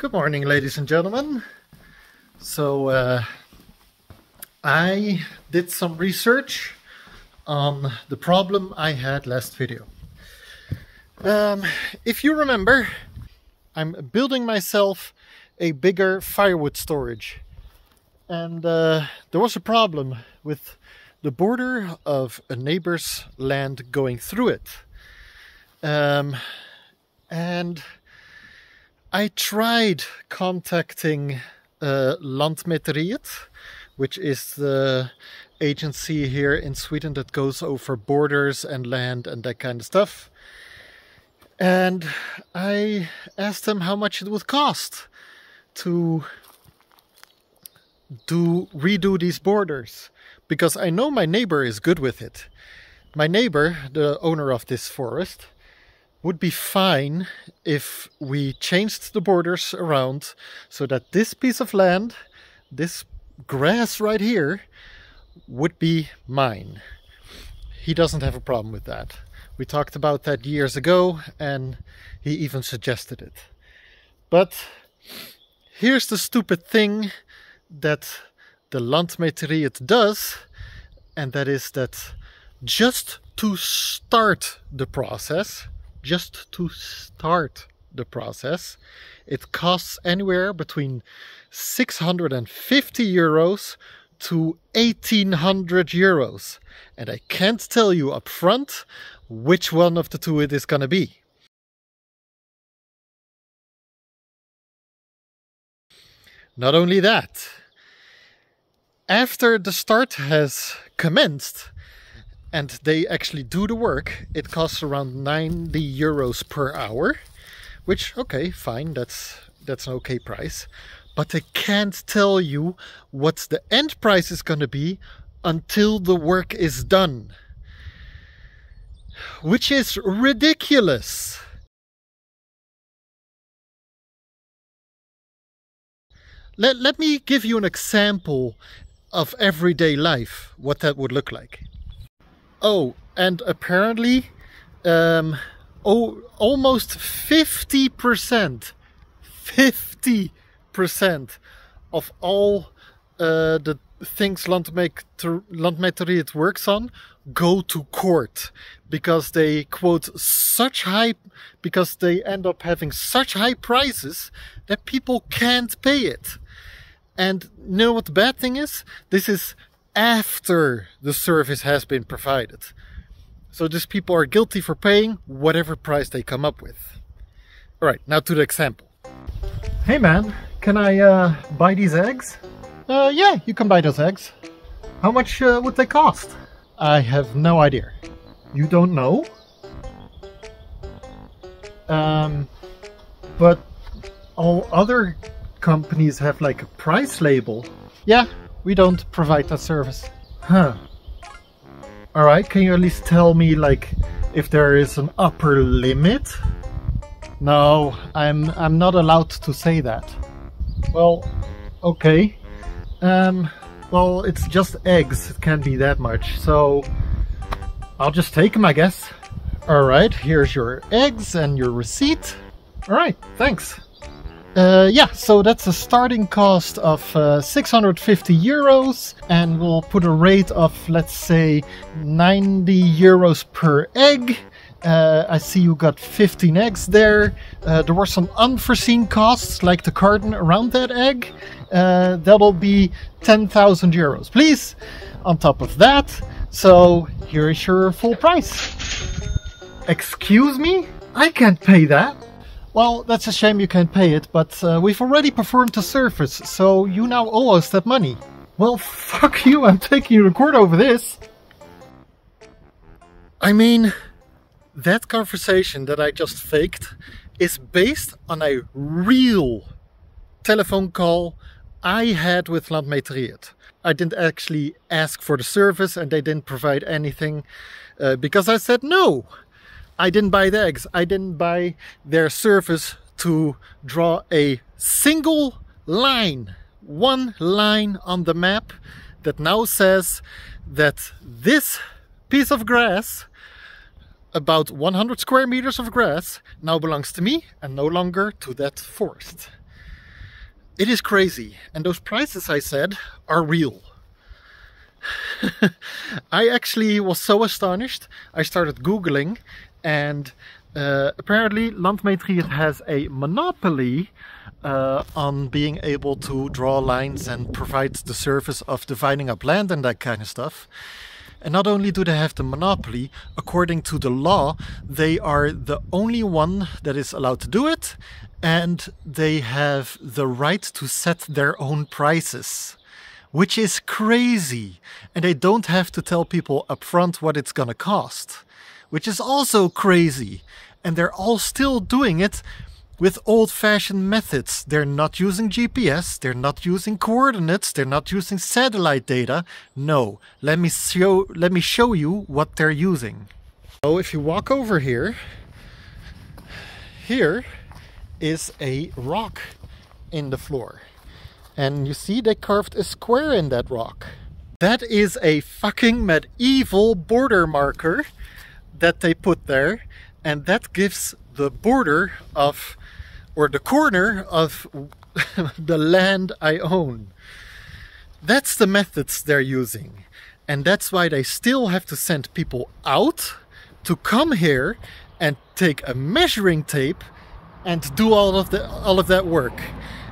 Good morning, ladies and gentlemen. So I did some research on the problem I had last video. If you remember, I'm building myself a bigger firewood storage, and there was a problem with the border of a neighbor's land going through it. And I tried contacting Lantmateriet, which is the agency here in Sweden that goes over borders and land and that kind of stuff. And I asked them how much it would cost to redo these borders, because I know my neighbor is good with it. My neighbor, the owner of this forest, would be fine if we changed the borders around so that this piece of land, this grass right here, would be mine. He doesn't have a problem with that. We talked about that years ago and he even suggested it. But here's the stupid thing that the Lantmateriet does, and that is that just to start the process, it costs anywhere between 650 euros to 1800 euros. And I can't tell you up front which one of the two it is gonna be. Not only that, after the start has commenced, and they actually do the work, it costs around 90 euros per hour, which, okay, fine, that's an okay price. But they can't tell you what the end price is going to be until the work is done, which is ridiculous. Let me give you an example of everyday life, what that would look like. Oh, and apparently almost 50% of all the things Lantmateriet works on go to court, because they because they end up having such high prices that people can't pay it. And you know what the bad thing is? This is after the service has been provided. So these people are guilty for paying whatever price they come up with. Alright, now to the example. Hey man, can I buy these eggs? Yeah, you can buy those eggs. How much would they cost? I have no idea. You don't know? But all other companies have like a price label. Yeah, we don't provide that service. Huh. Alright, can you at least tell me, like, if there is an upper limit? No, I'm not allowed to say that. Well, okay. Well, it's just eggs. It can't be that much. So, I'll just take them, I guess. Alright, here's your eggs and your receipt. Alright, thanks. Yeah, so that's a starting cost of 650 euros, and we'll put a rate of, let's say, 90 euros per egg. I see you got 15 eggs there. There were some unforeseen costs, like the carton around that egg. That'll be 10,000 euros, please, on top of that. So here is your full price. Excuse me? I can't pay that. Well, that's a shame you can't pay it, but we've already performed the service, so you now owe us that money. Well, fuck you, I'm taking you to court over this. I mean, that conversation that I just faked is based on a real telephone call I had with Lantmateriet. I didn't actually ask for the service and they didn't provide anything because I said no. I didn't buy the eggs. I didn't buy their service to draw a single line, one line on the map that now says that this piece of grass, about 100 square meters of grass, now belongs to me and no longer to that forest. It is crazy, and those prices I said are real. I actually was so astonished, I started Googling, and apparently Lantmateriet has a monopoly on being able to draw lines and provide the service of dividing up land and that kind of stuff. And not only do they have the monopoly, according to the law, they are the only one that is allowed to do it, and they have the right to set their own prices, which is crazy. And they don't have to tell people upfront what it's gonna cost, which is also crazy. And they're all still doing it with old-fashioned methods. They're not using GPS, they're not using coordinates, they're not using satellite data. No, let me show you what they're using. So if you walk over here, here is a rock in the floor. And you see they carved a square in that rock. That is a fucking medieval border marker that they put there, and that gives the border of, or the corner of the land I own. That's the methods they're using, and that's why they still have to send people out to come here and take a measuring tape and do all of that work.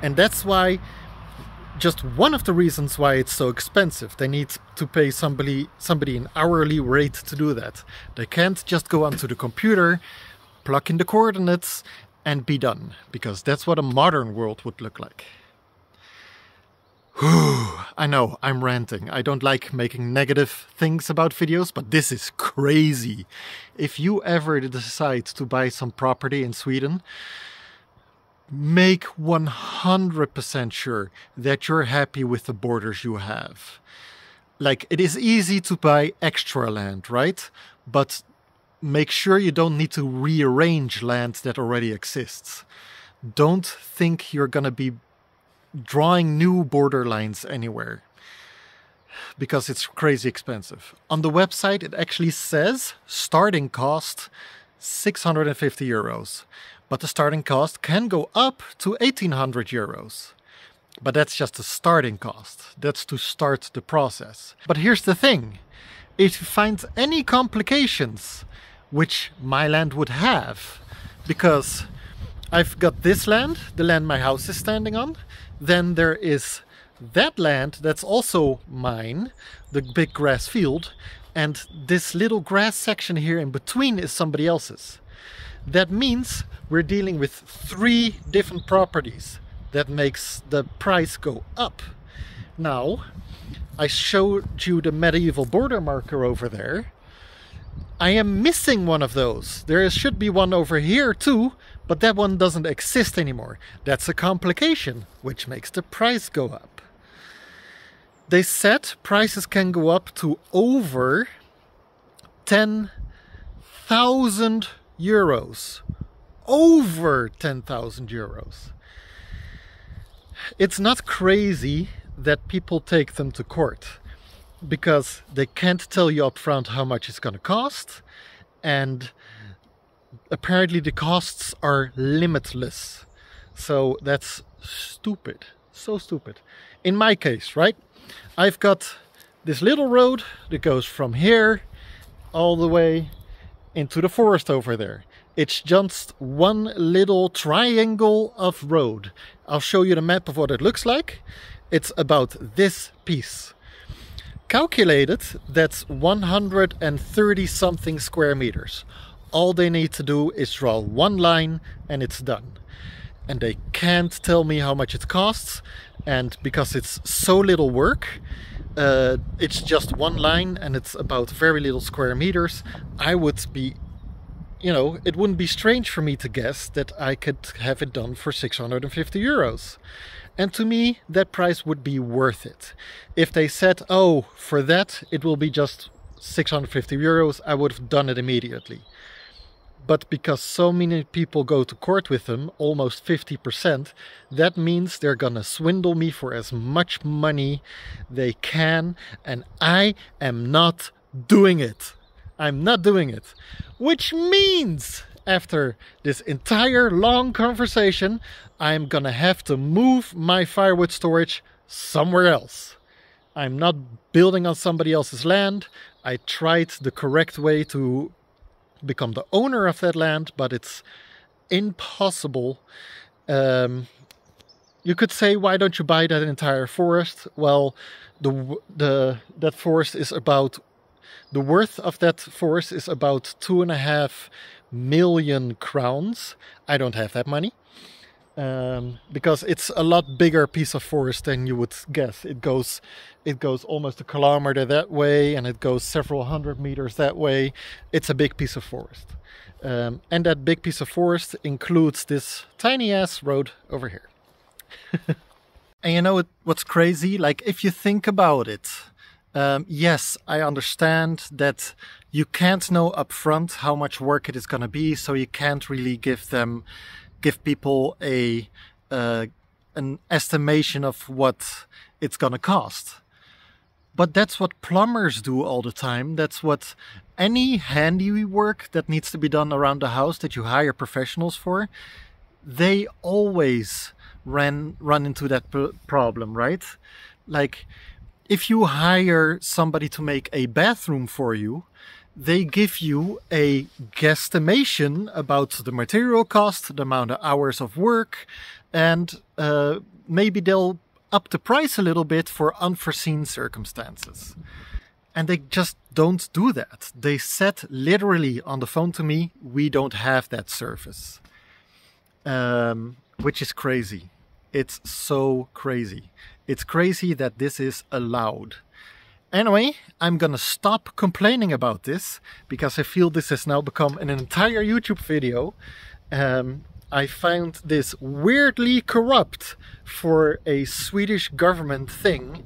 And that's why, just one of the reasons why it's so expensive. They need to pay somebody an hourly rate to do that. They can't just go onto the computer, plug in the coordinates and be done, because that's what a modern world would look like. I know, I'm ranting. I don't like making negative things about videos, but this is crazy. If you ever decide to buy some property in Sweden, make 100% sure that you're happy with the borders you have. Like, it is easy to buy extra land, right? But make sure you don't need to rearrange land that already exists. Don't think you're gonna be drawing new border lines anywhere, because it's crazy expensive. On the website it actually says starting cost 650 euros. But the starting cost can go up to 1,800 euros. But that's just the starting cost. That's to start the process. But here's the thing. If you find any complications, which my land would have, because I've got this land, the land my house is standing on, then there is that land that's also mine, the big grass field, and this little grass section here in between is somebody else's. That means we're dealing with 3 different properties. That makes the price go up. Now, I showed you the medieval border marker over there. I am missing one of those. There should be one over here too, but that one doesn't exist anymore. That's a complication, which makes the price go up. They said prices can go up to over 10,000 euros. Over 10,000 euros. It's not crazy that people take them to court, because they can't tell you up front how much it's going to cost, and apparently the costs are limitless. So that's stupid. So stupid. In my case, right? I've got this little road that goes from here all the way into the forest over there. It's just one little triangle of road. I'll show you the map of what it looks like. It's about this piece. Calculated, that's 130 something square meters. All they need to do is draw one line and it's done. And they can't tell me how much it costs, and because it's so little work, it's just one line and it's about very little square meters, I would be, you know, it wouldn't be strange for me to guess that I could have it done for 650 euros. And to me, that price would be worth it. If they said, oh, for that, it will be just 650 euros, I would have done it immediately. But because so many people go to court with them, almost 50%, that means they're gonna swindle me for as much money they can, and I am not doing it. I'm not doing it. Which means after this entire long conversation, I'm gonna have to move my firewood storage somewhere else. I'm not building on somebody else's land. I tried the correct way to become the owner of that land, but it's impossible. You could say, why don't you buy that entire forest? Well, that forest is about, the worth of that forest is about 2.5 million crowns. I don't have that money. Because it's a lot bigger piece of forest than you would guess. It goes almost a kilometer that way, and it goes several hundred meters that way. It's a big piece of forest. And that big piece of forest includes this tiny ass road over here. And you know what's crazy? Like, if you think about it, yes, I understand that you can't know upfront how much work it is going to be, so you can't really give people an estimation of what it's gonna cost. But that's what plumbers do all the time. That's what any handiwork that needs to be done around the house that you hire professionals for, they always run into that problem, right? Like, if you hire somebody to make a bathroom for you, they give you a guesstimation about the material cost, the amount of hours of work, and maybe they'll up the price a little bit for unforeseen circumstances. And they just don't do that. They said literally on the phone to me, we don't have that service. Which is crazy. It's so crazy. It's crazy that this is allowed. Anyway, I'm gonna stop complaining about this because I feel this has now become an entire YouTube video. I found this weirdly corrupt for a Swedish government thing.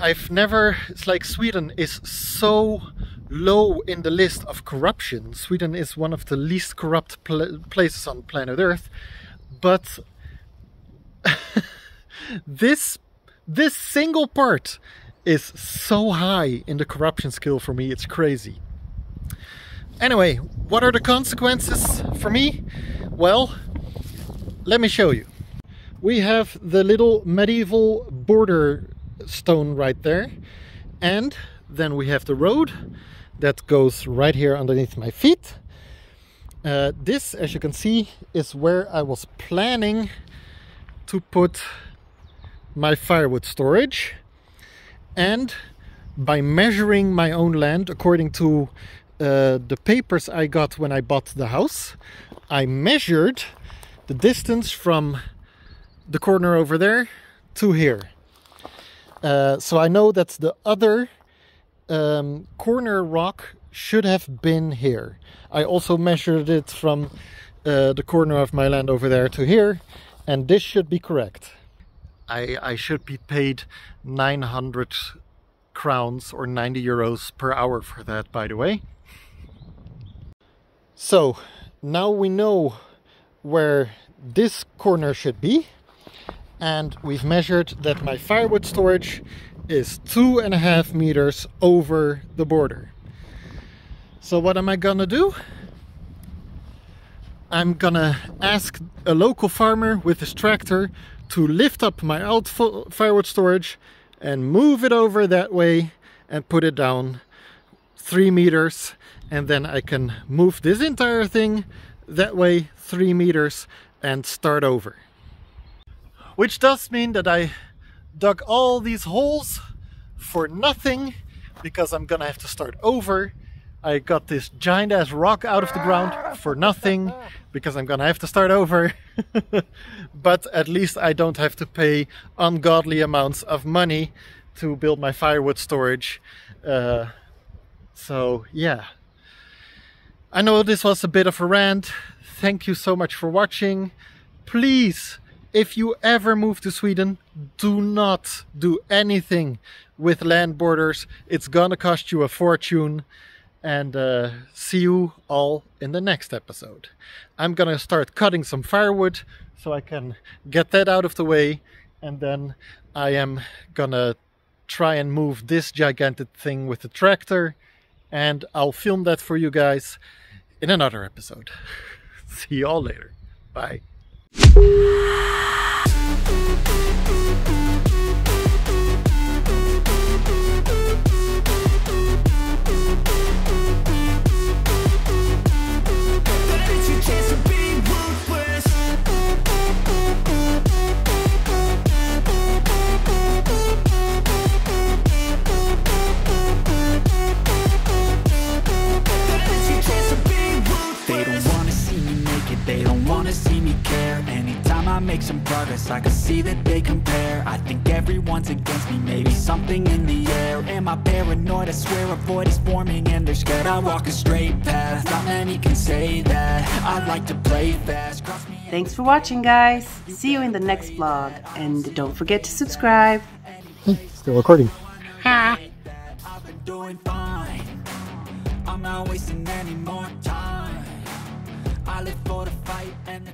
It's like Sweden is so low in the list of corruption. Sweden is one of the least corrupt places on planet Earth. But this single part is so high in the corruption scale for me, it's crazy. Anyway, what are the consequences for me? Well, let me show you. We have the little medieval border stone right there, and then we have the road that goes right here underneath my feet. This, as you can see, is where I was planning to put my firewood storage. And by measuring my own land according to the papers I got when I bought the house, I measured the distance from the corner over there to here. So I know that the other corner rock should have been here. I also measured it from the corner of my land over there to here, and this should be correct. I should be paid 900 crowns or 90 euros per hour for that, by the way. So now we know where this corner should be, and we've measured that my firewood storage is 2.5 meters over the border. So what am I gonna do? I'm gonna ask a local farmer with his tractor to lift up my old firewood storage and move it over that way and put it down 3 meters, and then I can move this entire thing that way 3 meters and start over. Which does mean that I dug all these holes for nothing, because I'm gonna have to start over. I got this giant ass rock out of the ground for nothing, because I'm gonna have to start over. But at least I don't have to pay ungodly amounts of money to build my firewood storage. So yeah, I know this was a bit of a rant. Thank you so much for watching. Please, if you ever move to Sweden, do not do anything with land borders. It's gonna cost you a fortune. And see you all in the next episode. I'm gonna start cutting some firewood so I can get that out of the way, and then I am gonna try and move this gigantic thing with the tractor, and I'll film that for you guys. in another episode. See you all later. Bye. Make some progress, I can see that they compare. I think everyone's against me, maybe something in the air. Am I paranoid? I swear a void is forming and they're scared. I walk a straight path, not many can say that. I like to play fast. Thanks for watching, guys. See you in the next vlog, and don't forget to subscribe. Still recording. I've been doing fine. I'm not wasting any more time. I live for the fight and the